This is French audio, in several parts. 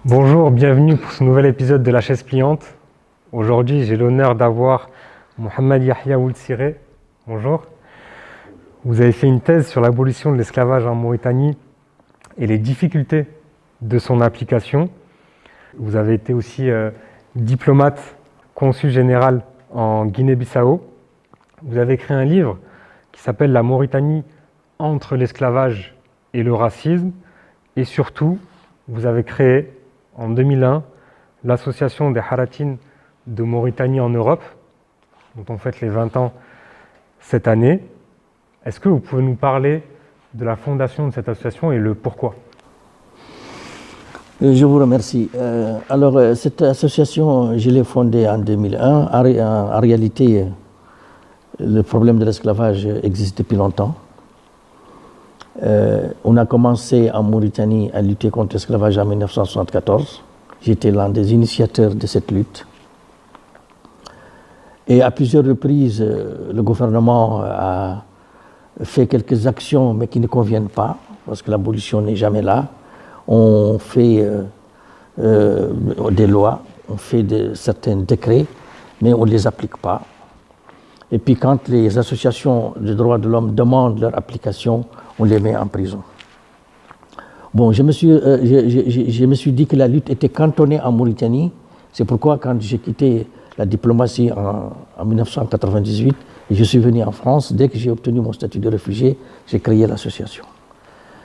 Bonjour, bienvenue pour ce nouvel épisode de La Chaise Pliante. Aujourd'hui, j'ai l'honneur d'avoir Mohamed Yahya Ould Siré. Bonjour. Vous avez fait une thèse sur l'abolition de l'esclavage en Mauritanie et les difficultés de son application. Vous avez été aussi diplomate, consul général en Guinée-Bissau. Vous avez écrit un livre qui s'appelle « La Mauritanie entre l'esclavage et le racisme ». Et surtout, vous avez créé en 2001 l'association des Haratines de Mauritanie en Europe, dont on fête les 20 ans cette année. Est-ce que vous pouvez nous parler de la fondation de cette association et le pourquoi ? Je vous remercie. Cette association, je l'ai fondée en 2001. En réalité, le problème de l'esclavage existe depuis longtemps. On a commencé en Mauritanie à lutter contre l'esclavage en 1974. J'étais l'un des initiateurs de cette lutte. Et à plusieurs reprises, le gouvernement a fait quelques actions, mais qui ne conviennent pas, parce que l'abolition n'est jamais là. On fait des lois, on fait certains décrets, mais on ne les applique pas. Et puis quand les associations de droits de l'homme demandent leur application, on les met en prison. Bon, je me suis dit que la lutte était cantonnée en Mauritanie. C'est pourquoi quand j'ai quitté la diplomatie en 1998, et je suis venu en France, dès que j'ai obtenu mon statut de réfugié, j'ai créé l'association.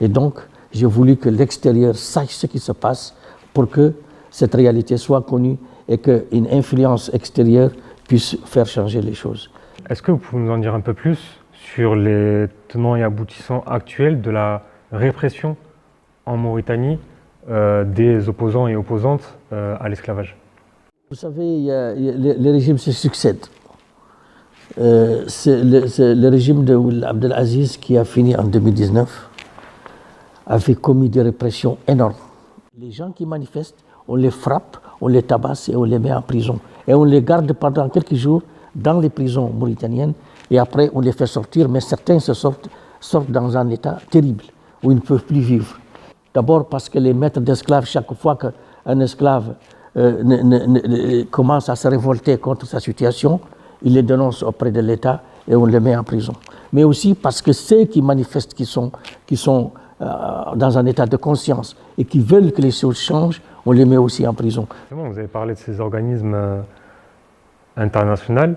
Et donc, j'ai voulu que l'extérieur sache ce qui se passe pour que cette réalité soit connue et qu'une influence extérieure puisse faire changer les choses. Est-ce que vous pouvez nous en dire un peu plus sur les tenants et aboutissants actuels de la répression en Mauritanie des opposants et opposantes à l'esclavage ? Vous savez, les régimes se succèdent. C'est le régime d'Abdelaziz qui a fini en 2019 avait commis des répressions énormes. Les gens qui manifestent, on les frappe, on les tabasse et on les met en prison. Et on les garde pendant quelques jours dans les prisons mauritaniennes et après on les fait sortir, mais certains sortent dans un état terrible où ils ne peuvent plus vivre. D'abord parce que les maîtres d'esclaves, chaque fois qu'un esclave commence à se révolter contre sa situation, ils les dénoncent auprès de l'État et on les met en prison. Mais aussi parce que ceux qui manifestent, qui sont dans un état de conscience et qui veulent que les choses changent, on les met aussi en prison. Vous avez parlé de ces organismes internationaux.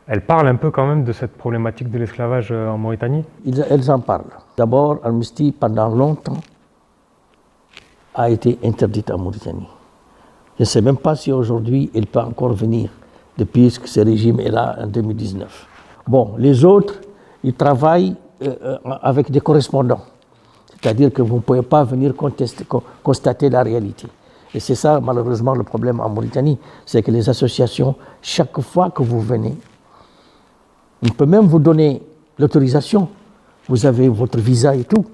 Elles parlent un peu quand même de cette problématique de l'esclavage en Mauritanie ? Elles en parlent. D'abord, Amnesty, pendant longtemps, a été interdite en Mauritanie. Je ne sais même pas si aujourd'hui elle peut encore venir, depuis que ce régime est là en 2019. Bon, les autres, ils travaillent avec des correspondants. C'est-à-dire que vous ne pouvez pas venir constater la réalité. Et c'est ça, malheureusement, le problème en Mauritanie. C'est que les associations, chaque fois que vous venez, on peut même vous donner l'autorisation. Vous avez votre visa et tout.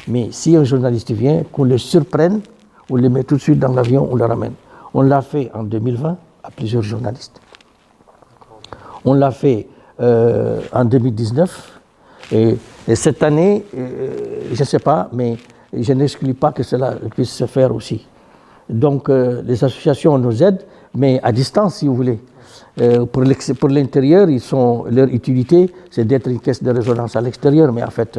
Mais si un journaliste vient, qu'on le surprenne, on le met tout de suite dans l'avion, on le ramène. On l'a fait en 2020 à plusieurs journalistes. On l'a fait en 2019. Et cette année, je ne sais pas, mais je n'exclus pas que cela puisse se faire aussi. Donc les associations nous aident, mais à distance si vous voulez. Pour l'intérieur, leur utilité, c'est d'être une caisse de résonance à l'extérieur, mais en fait,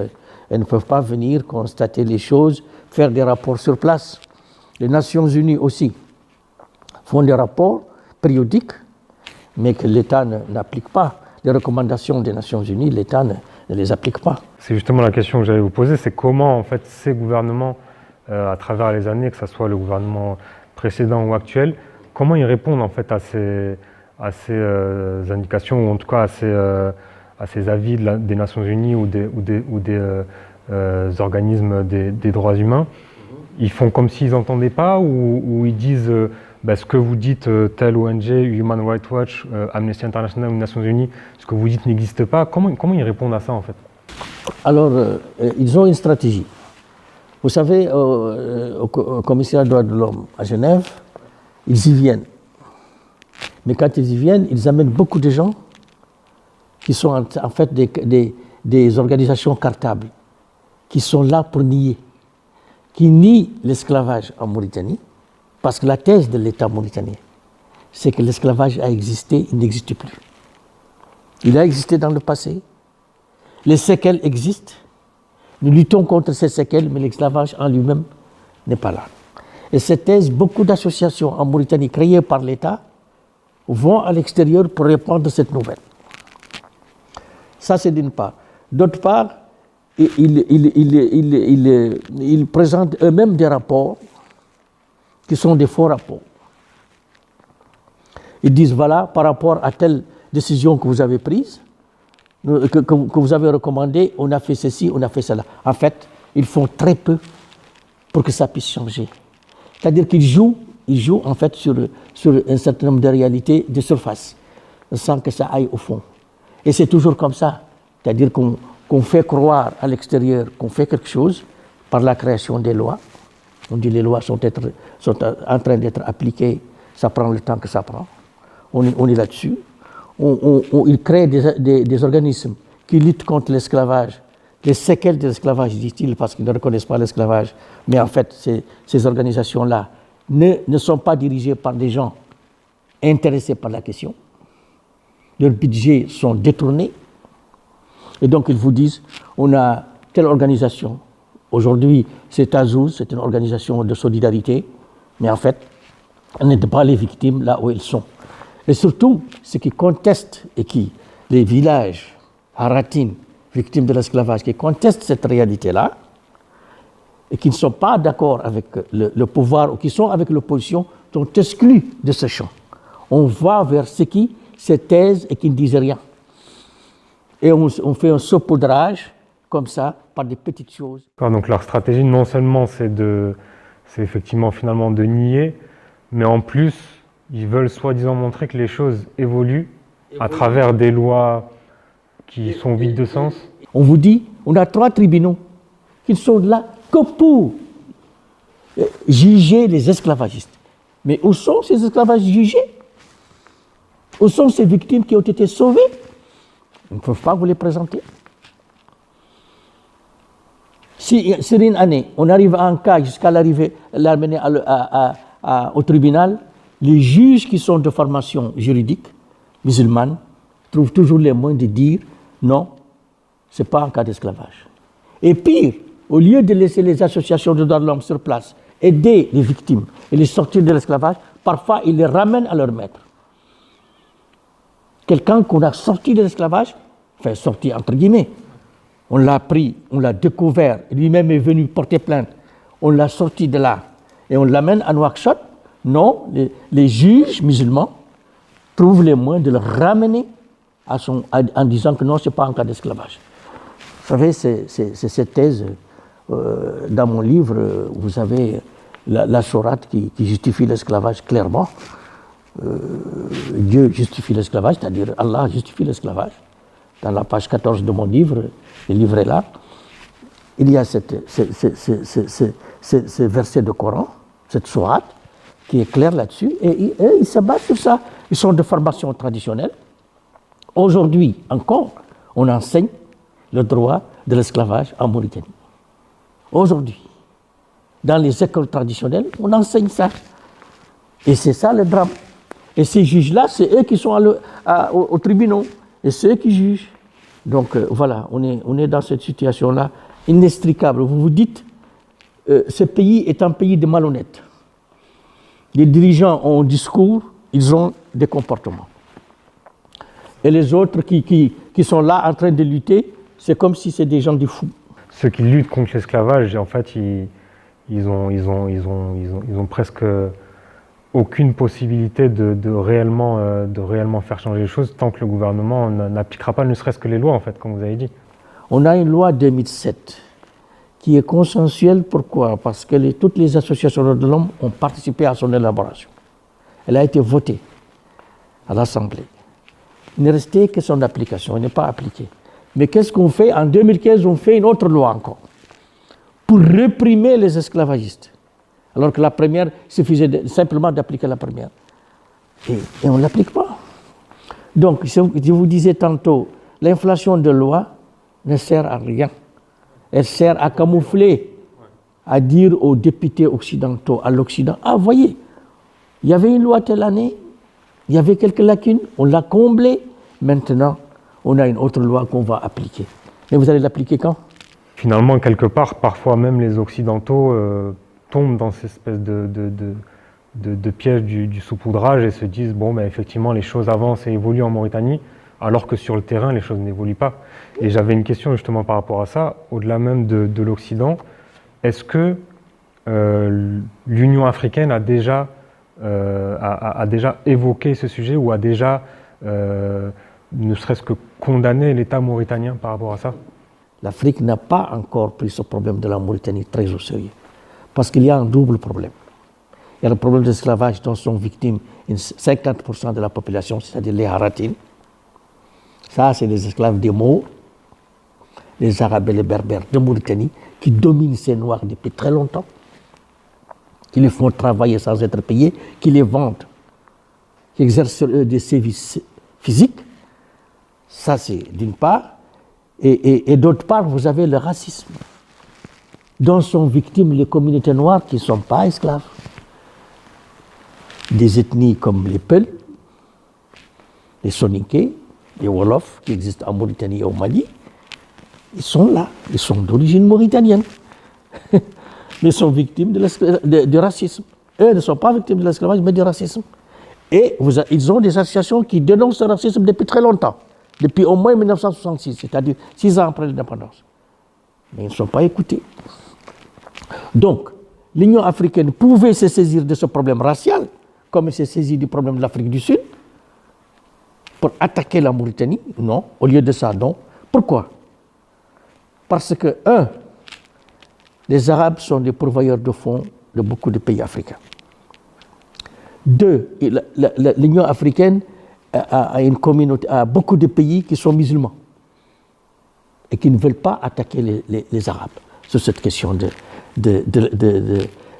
elles ne peuvent pas venir constater les choses, faire des rapports sur place. Les Nations Unies aussi font des rapports périodiques, mais que l'État n'applique pas. Les recommandations des Nations Unies, l'État ne les applique pas. C'est justement la question que j'allais vous poser, c'est comment en fait ces gouvernements, à travers les années, que ce soit le gouvernement précédent ou actuel, comment ils répondent en fait à ces indications ou en tout cas à ces avis des Nations Unies ou des organismes des droits humains. Ils font comme s'ils n'entendaient pas ou ils disent ce que vous dites, telle ONG, Human Rights Watch, Amnesty International ou Nations Unies, ce que vous dites n'existe pas. Comment ils répondent à ça en fait ? Alors, ils ont une stratégie. Vous savez, au commissariat des droits de l'homme à Genève, ils y viennent. Mais quand ils y viennent, ils amènent beaucoup de gens qui sont en fait des organisations cartables, qui sont là pour nier, qui nient l'esclavage en Mauritanie, Parce que la thèse de l'État mauritanien, c'est que l'esclavage a existé, il n'existe plus. Il a existé dans le passé, les séquelles existent, nous luttons contre ces séquelles, mais l'esclavage en lui-même n'est pas là. Et cette thèse, beaucoup d'associations en Mauritanie créées par l'État vont à l'extérieur pour répandre cette nouvelle. Ça, c'est d'une part. D'autre part, ils présentent eux-mêmes des rapports qui sont des faux rapports. Ils disent, voilà, par rapport à telle décision que vous avez prise, que vous avez recommandée, on a fait ceci, on a fait cela. En fait, ils font très peu pour que ça puisse changer. C'est-à-dire qu'ils jouent en fait sur un certain nombre de réalités de surface, sans que ça aille au fond. Et c'est toujours comme ça. C'est-à-dire qu'on fait croire à l'extérieur qu'on fait quelque chose par la création des lois. On dit les lois sont en train d'être appliquées, ça prend le temps que ça prend. On est là-dessus. Ils créent des organismes qui luttent contre l'esclavage, les séquelles de l'esclavage, disent-ils, parce qu'ils ne reconnaissent pas l'esclavage. Mais en fait, ces organisations-là ne sont pas dirigées par des gens intéressés par la question. Leurs budgets sont détournés. Et donc, ils vous disent, on a telle organisation. Aujourd'hui, c'est Azouz, c'est une organisation de solidarité. Mais en fait, on n'aide pas les victimes là où elles sont. Et surtout, ceux qui contestent et les villages, Haratines, victimes de l'esclavage, qui contestent cette réalité-là et qui ne sont pas d'accord avec le pouvoir ou qui sont avec l'opposition, sont exclus de ce champ. On va vers ceux qui se taisent et qui ne disent rien. Et on fait un saupoudrage comme ça, par des petites choses. Donc leur stratégie, non seulement c'est effectivement finalement de nier, mais en plus, ils veulent soi-disant montrer que les choses évoluent à travers des lois qui sont vides de sens. On vous dit, on a 3 tribunaux qui sont là que pour juger les esclavagistes. Mais où sont ces esclavagistes jugés? Où sont ces victimes qui ont été sauvées? Ils ne peuvent pas vous les présenter. Si sur une année, on arrive à un cas jusqu'à l'amener au tribunal, les juges qui sont de formation juridique musulmane trouvent toujours les moyens de dire non, ce n'est pas un cas d'esclavage. Et pire, au lieu de laisser les associations de droits de l'homme sur place aider les victimes et les sortir de l'esclavage, parfois ils les ramènent à leur maître. Quelqu'un qu'on a sorti de l'esclavage, enfin sorti entre guillemets, on l'a pris, on l'a découvert, lui-même est venu porter plainte, on l'a sorti de là et on l'amène à Nouakchott. Non, les juges musulmans trouvent les moyens de le ramener en disant que non, ce n'est pas un cas d'esclavage. Vous savez, c'est cette thèse, dans mon livre, vous avez la sourate qui justifie l'esclavage clairement. Dieu justifie l'esclavage, c'est-à-dire Allah justifie l'esclavage. Dans la page 14 de mon livre, le livre est là, il y a ce verset de Coran, cette sourate, qui est clair là-dessus, et ils se battent sur ça. Ils sont de formation traditionnelle. Aujourd'hui encore, on enseigne le droit de l'esclavage en Mauritanie. Aujourd'hui, dans les écoles traditionnelles, on enseigne ça. Et c'est ça le drame. Et ces juges-là, c'est eux qui sont au tribunal, et c'est eux qui jugent. Donc voilà, on est dans cette situation-là inextricable. Vous vous dites, ce pays est un pays de malhonnêtes. Les dirigeants ont un discours, ils ont des comportements. Et les autres qui sont là en train de lutter, c'est comme si c'est des gens de fous. Ceux qui luttent contre l'esclavage, en fait, ils ont presque aucune possibilité de réellement faire changer les choses tant que le gouvernement n'appliquera pas ne serait-ce que les lois, en fait, comme vous avez dit. On a une loi 2007 qui est consensuelle. Pourquoi? Parce que toutes les associations de l'homme ont participé à son élaboration. Elle a été votée à l'Assemblée. Il ne restait que son application, elle n'est pas appliquée. Mais qu'est-ce qu'on fait? En 2015, on fait une autre loi encore pour réprimer les esclavagistes. Alors que la première, il suffisait simplement d'appliquer la première. Et on ne l'applique pas. Donc, je vous disais tantôt, l'inflation de loi ne sert à rien. Elle sert à camoufler, à dire aux députés occidentaux, à l'Occident, ah, voyez, Il y avait une loi telle année, il y avait quelques lacunes, on l'a comblée. Maintenant, on a une autre loi qu'on va appliquer. Et vous allez l'appliquer quand? Finalement, quelque part, parfois même les Occidentaux tombent dans cette espèce de piège du saupoudrage et se disent bon, ben, effectivement, les choses avancent et évoluent en Mauritanie, alors que sur le terrain, les choses n'évoluent pas. Et j'avais une question justement par rapport à ça, au-delà même de l'Occident, est-ce que l'Union africaine a déjà évoqué ce sujet ou a déjà, ne serait-ce que condamné l'État mauritanien par rapport à ça? L'Afrique n'a pas encore pris ce problème de la Mauritanie très au sérieux. Parce qu'il y a un double problème. Il y a le problème de l'esclavage dont sont victimes 50% de la population, c'est-à-dire les Haratines. Ça, c'est les esclaves des Maures, les Arabes et les Berbères de Mauritanie, qui dominent ces Noirs depuis très longtemps, qui les font travailler sans être payés, qui les vendent, qui exercent sur eux des services physiques. Ça, c'est d'une part. Et d'autre part, vous avez le racisme, dont sont victimes les communautés noires qui ne sont pas esclaves. Des ethnies comme les Peuls, les Soninké, les Wolofs, qui existent en Mauritanie et au Mali, ils sont là, ils sont d'origine mauritanienne, mais ils sont victimes du racisme. Eux ne sont pas victimes de l'esclavage, mais du racisme. Et ils ont des associations qui dénoncent le racisme depuis très longtemps. Depuis au moins 1966, c'est-à-dire 6 ans après l'indépendance. Mais ils ne sont pas écoutés. Donc, l'Union africaine pouvait se saisir de ce problème racial, comme elle s'est saisie du problème de l'Afrique du Sud, pour attaquer la Mauritanie. Non, au lieu de ça, non. Pourquoi? Parce que, les Arabes sont des pourvoyeurs de fonds de beaucoup de pays africains. 2, l'Union africaine à une communauté, à beaucoup de pays qui sont musulmans et qui ne veulent pas attaquer les Arabes sur cette question de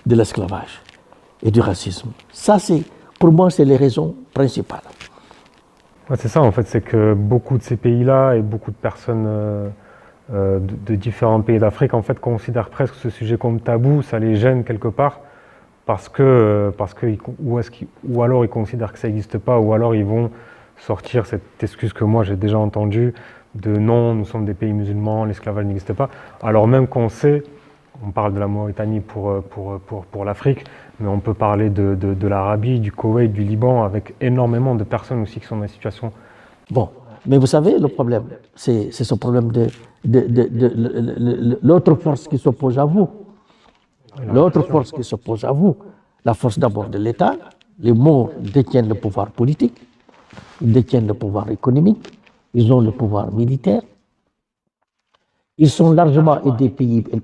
l'esclavage et du racisme. Ça, pour moi, c'est les raisons principales. Ouais, c'est ça, en fait, c'est que beaucoup de ces pays-là et beaucoup de personnes de différents pays d'Afrique, en fait, considèrent presque ce sujet comme tabou, ça les gêne quelque part, parce que ou alors ils considèrent que ça n'existe pas, ou alors ils vont sortir cette excuse que moi j'ai déjà entendue de non, nous sommes des pays musulmans, l'esclavage n'existe pas, alors même qu'on sait, on parle de la Mauritanie pour l'Afrique, mais on peut parler de l'Arabie, du Koweït, du Liban, avec énormément de personnes aussi qui sont dans des situations. Bon, mais vous savez, le problème, c'est ce problème de l'autre force qui s'oppose à vous. L'autre force qui s'oppose à vous, la force d'abord de l'État, les Maures détiennent le pouvoir politique, ils détiennent le pouvoir économique, ils ont le pouvoir militaire. Ils sont largement aidés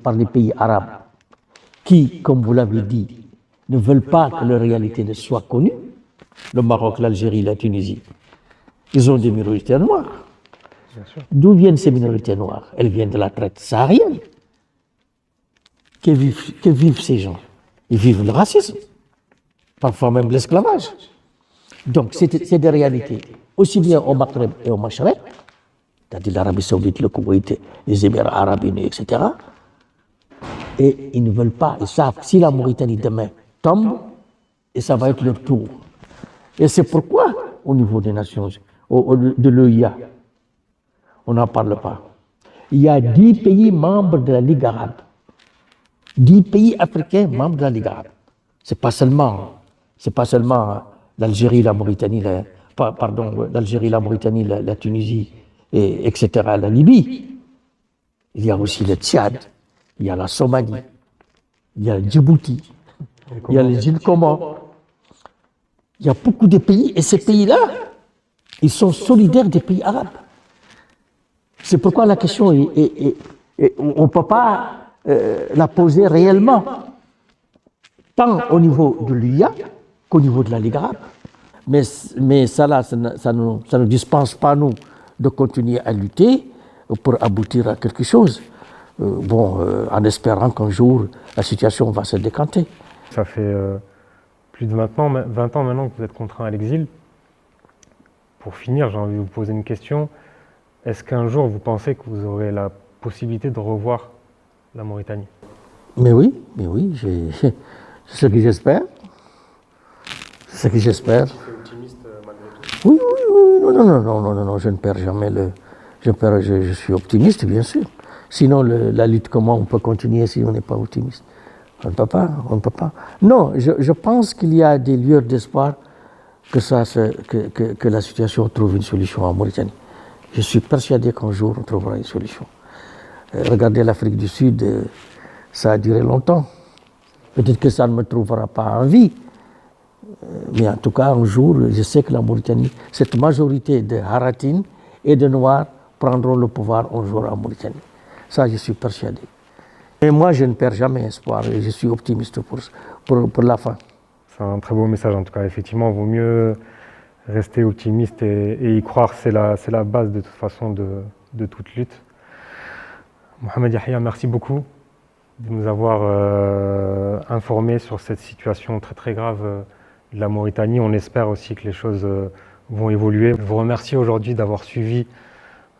par les pays arabes qui, comme vous l'avez dit, ne veulent pas que leur réalité ne soit connue. Le Maroc, l'Algérie, la Tunisie. Ils ont des minorités noires. D'où viennent ces minorités noires? Elles viennent de la traite saharienne. Que vivent ces gens? Ils vivent le racisme, parfois même l'esclavage. Donc, c'est des réalités, aussi bien au Maghreb et au Machrek, c'est-à-dire l'Arabie Saoudite, le Koweït, les Émirats Arabes Unis, etc. Et ils ne veulent pas, ils savent si la Mauritanie demain tombe, et ça va être leur tour. Et c'est pourquoi, au niveau des Nations, de l'OIA, on n'en parle pas. Il y a 10 pays membres de la Ligue arabe. 10 pays africains membres de la Ligue arabe. C'est pas seulement l'Algérie, la Mauritanie, l'Algérie, la Mauritanie, la Tunisie, etc., la Libye. Il y a aussi le Tchad, il y a la Somalie, il y a le Djibouti, il y a les îles Comores. Il y a beaucoup de pays, et ces pays-là, ils sont solidaires des pays arabes. C'est pourquoi la question, on ne peut pas la poser réellement, tant au niveau de l'UIA qu'au niveau de la Ligue arabe. Mais ça ne dispense pas, nous, de continuer à lutter pour aboutir à quelque chose. En espérant qu'un jour, la situation va se décanter. Ça fait plus de 20 ans maintenant que vous êtes contraint à l'exil. Pour finir, j'ai envie de vous poser une question. Est-ce qu'un jour, vous pensez que vous aurez la possibilité de revoir la Mauritanie? Mais oui, c'est ce que j'espère. ce que j'espère. Optimiste malgré tout. Oui, oui, oui, non, je ne perds jamais je suis optimiste, bien sûr. Sinon, la lutte, comment on peut continuer si on n'est pas optimiste? On ne peut pas, on ne peut pas. Non, je pense qu'il y a des lueurs d'espoir que la situation trouve une solution en Mauritanie. Je suis persuadé qu'un jour, on trouvera une solution. Regardez l'Afrique du Sud, ça a duré longtemps. Peut-être que ça ne me trouvera pas en vie. Mais en tout cas, un jour, je sais que la Mauritanie, cette majorité de Haratines et de Noirs prendront le pouvoir un jour en Mauritanie. Ça, je suis persuadé. Et moi, je ne perds jamais espoir et je suis optimiste pour la fin. C'est un très beau message en tout cas. Effectivement, il vaut mieux rester optimiste et y croire. C'est la base de toute façon de toute lutte. Mohamed Yahya, merci beaucoup de nous avoir informés sur cette situation très très grave de la Mauritanie. On espère aussi que les choses vont évoluer. Je vous remercie aujourd'hui d'avoir suivi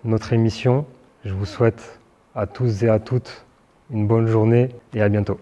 notre émission. Je vous souhaite à tous et à toutes une bonne journée et à bientôt.